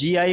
GI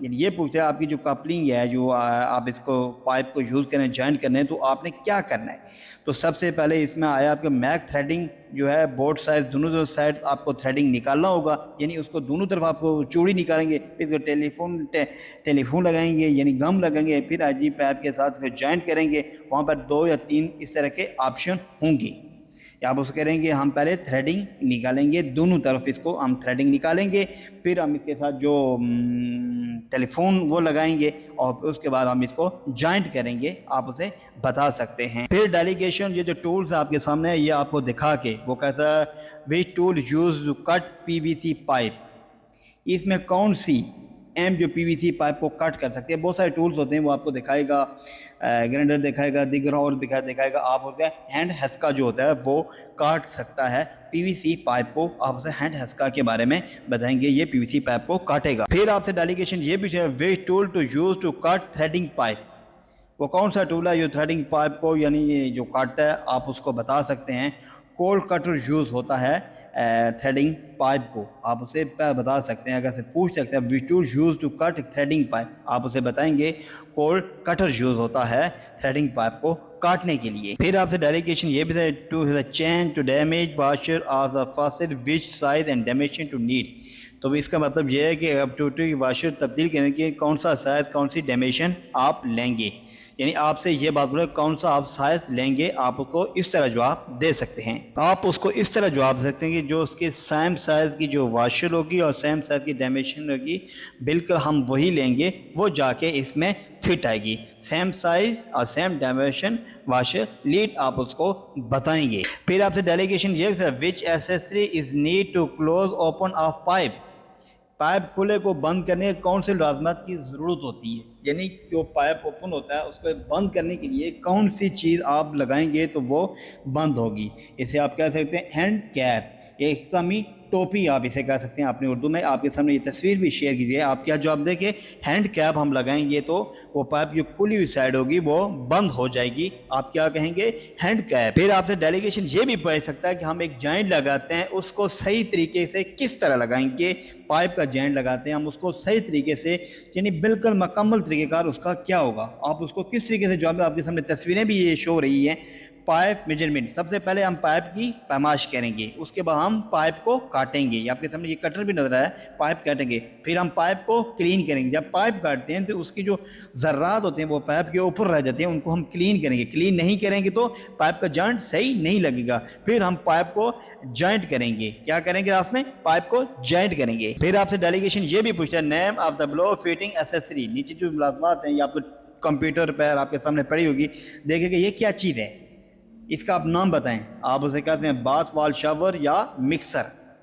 یعنی یہ پوچھتا ہے آپ کی جو کپلنگ ہے، جو آپ اس کو پائپ کو یوز کریں جوائنٹ کرنے ہیں تو آپ نے کیا کرنا ہے. تو سب سے پہلے اس میں آیا آپ کا میک تھریڈنگ جو ہے، بوتھ سائڈ دونوں سائڈ آپ کو تھریڈنگ نکالنا ہوگا، یعنی اس کو دونوں طرف آپ کو چوڑی نکالیں گے، پھر اس کو ٹیلیفون لگائیں گے، یعنی گم لگائیں گے، پھر آجی پائپ کے ساتھ جوائنٹ کریں گے. وہاں پر 2 یا 3 اس طرح کے آپشن ہوں گے. آپ اس کریں گے، ہم پہلے تھریڈنگ نکالیں گے دونوں طرف، اس کو ہم تھریڈنگ نکالیں گے، پھر ہم اس کے ساتھ جو ٹیلی فون وہ لگائیں گے اور اس کے بعد ہم اس کو جوائنٹ کریں گے. آپ اسے بتا سکتے ہیں. پھر ڈیلیگیشن، یہ جو ٹولز آپ کے سامنے ہے یہ آپ کو دکھا کے وہ کہتا ہے which tool use to cut PVC pipe. اس میں کون سی جو PVC پائپ کو کٹ کر سکتے ہیں. بہت سارے ٹولز ہوتے ہیں، وہ آپ کو دکھائے گا، گرینڈر دکھائے گا، دیگر اور دکھائے گا. آپ ہوتا ہے ہینڈ ہسکا جو ہوتا ہے وہ کاٹ سکتا ہے PVC پائپ کو. آپ اسے ہینڈ ہسکا کے بارے میں بتائیں گے، یہ PVC پائپ کو کاٹے گا. پھر آپ سے ڈیلیگیشن یہ بھی ہے which tool to use to cut threading pipe. وہ کون سا ٹول ہے جو تھریڈنگ پائپ کو یعنی جو کاٹتا ہے، آپ اس کو بتا سکتے ہیں. کولڈ کٹر یوز ہوتا ہے تھریڈنگ پائپ کو، آپ اسے بتا سکتے ہیں. اگر سے پوچھ سکتے ہیں which tool use to cut threading pipe, آپ اسے بتائیں گے کولڈ کٹر یوز ہوتا ہے تھریڈنگ پائپ کو کاٹنے کے لیے. پھر آپ سے ڈیلیگیشن یہ بھی ہے to change to damage washer of the fast which size and dimension to need. تو اس کا مطلب یہ ہے کہ اب ٹوٹی واشر تبدیل کرنے کے کون سا سائز، کون سی ڈیمیشن آپ لیں گے. یعنی آپ سے یہ بات بولے کون سا آپ سائز لیں گے، آپ کو اس طرح جواب دے سکتے ہیں. آپ اس کو اس طرح جواب دے سکتے ہیں کہ جو اس کے سیم سائز کی جو واشر ہوگی اور سیم سائز کی ڈیمیشن ہوگی، بالکل ہم وہی لیں گے، وہ جا کے اس میں فٹ آئے گی. سیم سائز اور سیم ڈیمیشن واشر لیڈ آپ اس کو بتائیں گے. پھر آپ سے ڈیلیگیشن یہ which accessory is need to close open of pipe. Pipe کھلے کو بند کرنے کون سے لازمات کی ضرورت ہوتی ہے، یعنی جو پائپ اوپن ہوتا ہے اس کو بند کرنے کے لیے کون سی چیز آپ لگائیں گے تو وہ بند ہوگی. اسے آپ کہہ سکتے ہیں ہینڈ کیپ، ایک قسمی ٹوپی آپ اسے کہہ سکتے ہیں اپنی اردو میں. آپ کے سامنے یہ تصویر بھی شیئر کیجیے. آپ کیا جواب دیں کہ ہینڈ کیپ ہم لگائیں گے تو وہ پائپ جو کھلی ہوئی سائڈ ہوگی وہ بند ہو جائے گی. آپ کیا کہیں گے؟ Hand cap. پھر آپ سے ڈیلیگیشن یہ بھی پوچھ سکتا ہے کہ ہم ایک جوائنٹ لگاتے ہیں، اس کو صحیح طریقے سے کس طرح لگائیں گے. پائپ کا جوائنٹ لگاتے ہیں ہم، اس کو صحیح طریقے سے یعنی بالکل مکمل طریقہ کار اس کا کیا ہوگا. آپ اس کو کس طریقے سے جواب، آپ کے سامنے تصویریں بھی یہ شو رہی ہیں. پائپ میجرمنٹ، سب سے پہلے ہم پائپ کی پیمائش کریں گے، اس کے بعد ہم پائپ کو کاٹیں گے. آپ کے سامنے یہ کٹر بھی نظر آیا ہے، پائپ کاٹیں گے. پھر ہم پائپ کو کلین کریں گے. جب پائپ کاٹتے ہیں تو اس کی جو ذرات ہوتے ہیں وہ پائپ کے اوپر رہ جاتے ہیں، ان کو ہم کلین کریں گے. کلین نہیں کریں گے تو پائپ کا جوائنٹ صحیح نہیں لگے گا. پھر ہم پائپ کو جوائنٹ کریں گے. کیا کریں گے؟ آپ میں پائپ کو جوائنٹ کریں گے. پھر آپ سے ڈیلیگیشن یہ بھی پوچھتا ہے name of the blue fitting accessory. نیچے جو ملازمات ہیں یہ آپ کو کمپیوٹر پر آپ کے سامنے پڑی ہوگی، دیکھیں کہ یہ کیا چیز ہے، اس کا آپ نام بتائیں. آپ اسے کہتے ہیں باتھ وال شاور یا مکسر.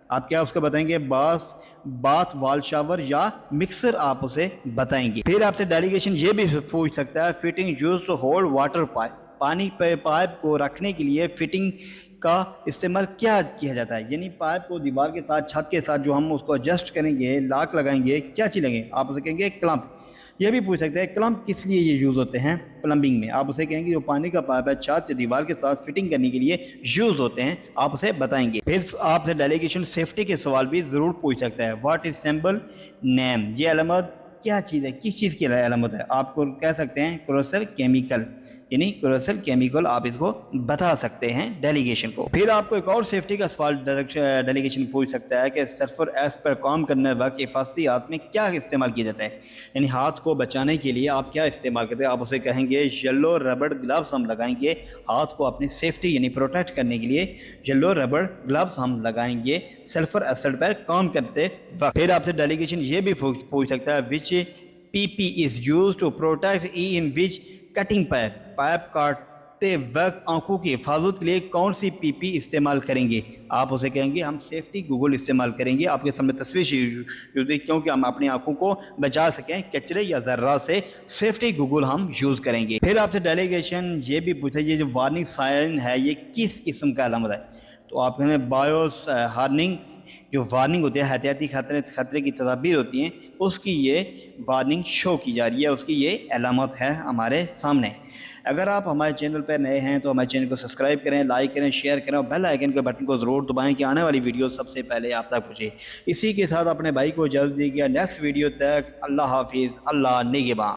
آپ کیا اس کو بتائیں گے؟ باتھ وال شاور یا مکسر آپ اسے بتائیں گے. پھر آپ سے ڈیلیگیشن یہ بھی پوچھ سکتا ہے fitting use to hold water pipe. پانی پہ پائپ کو رکھنے کے لیے فٹنگ کا استعمال کیا کیا جاتا ہے، یعنی پائپ کو دیوار کے ساتھ، چھت کے ساتھ جو ہم اس کو ایڈجسٹ کریں گے، لاک لگائیں گے، کیا چیز لگیں گے؟ آپ اسے کہیں گے کلمپ. یہ بھی پوچھ سکتے ہیں کلمپ کس لیے یہ یوز ہوتے ہیں پلمبنگ میں. آپ اسے کہیں گے جو پانی کا پائپ ہے چھت یا دیوار کے ساتھ فٹنگ کرنے کے لیے یوز ہوتے ہیں، آپ اسے بتائیں گے. پھر آپ سے ڈیلیگیشن سیفٹی کے سوال بھی ضرور پوچھ سکتا ہے. واٹ از سمبل نیم. یہ علامت کیا چیز ہے، کس چیز کی علامت ہے؟ آپ کو کہہ سکتے ہیں کروسل کیمیکل، یعنی کروسل کیمیکل آپ اس کو بتا سکتے ہیں ڈیلیگیشن کو. پھر آپ کو ایک اور سیفٹی کا سوال ڈیلیگیشن پوچھ سکتا ہے کہ سرفر ایس پر کام کرنے وقت حفاظتی ہاتھ میں کیا استعمال کیا جاتا ہے، یعنی ہاتھ کو بچانے کے لیے آپ کیا استعمال کرتے ہیں. آپ اسے کہیں گے یلو ربڑ گلوز ہم لگائیں گے. ہاتھ کو اپنی سیفٹی یعنی پروٹیکٹ کرنے کے لیے یلو ربڑ گلوز ہم لگائیں گے سلفر ایسڈ پر کام کرتے وقت. پھر آپ سے ڈیلیگیشن یہ بھی پوچھ سکتا ہے وچ PP is used to protect in which cutting pipe. Pipe کاٹتے وقت آنکھوں کی حفاظت کے لیے کون سی PP استعمال کریں گے. آپ اسے کہیں گے ہم سیفٹی گوگل استعمال کریں گے. آپ کے سامنے تصویر کیونکہ ہم اپنی آنکھوں کو بچا سکیں کچرے یا ذرات سے، سیفٹی گوگل ہم یوز کریں گے. پھر آپ سے ڈیلیگیشن یہ بھی پوچھا یہ جو وارننگ سائن ہے یہ کس قسم کا علامت ہے. تو آپ کہیں بایوس ہارننگ، جو وارننگ ہوتی ہے احتیاطی خطرے کی تدابیر ہوتی ہیں، اس کی یہ وارننگ شو کی جا رہی ہے، اس کی یہ علامت ہے ہمارے سامنے. اگر آپ ہمارے چینل پر نئے ہیں تو ہمارے چینل کو سبسکرائب کریں، لائک کریں، شیئر کریں اور بیل آئیکن کے بٹن کو ضرور دبائیں کہ آنے والی ویڈیو سب سے پہلے آپ تک پہنچے۔ اسی کے ساتھ اپنے بھائی کو اجازت دیجیے، نیکسٹ ویڈیو تک اللہ حافظ، اللہ نگہباں۔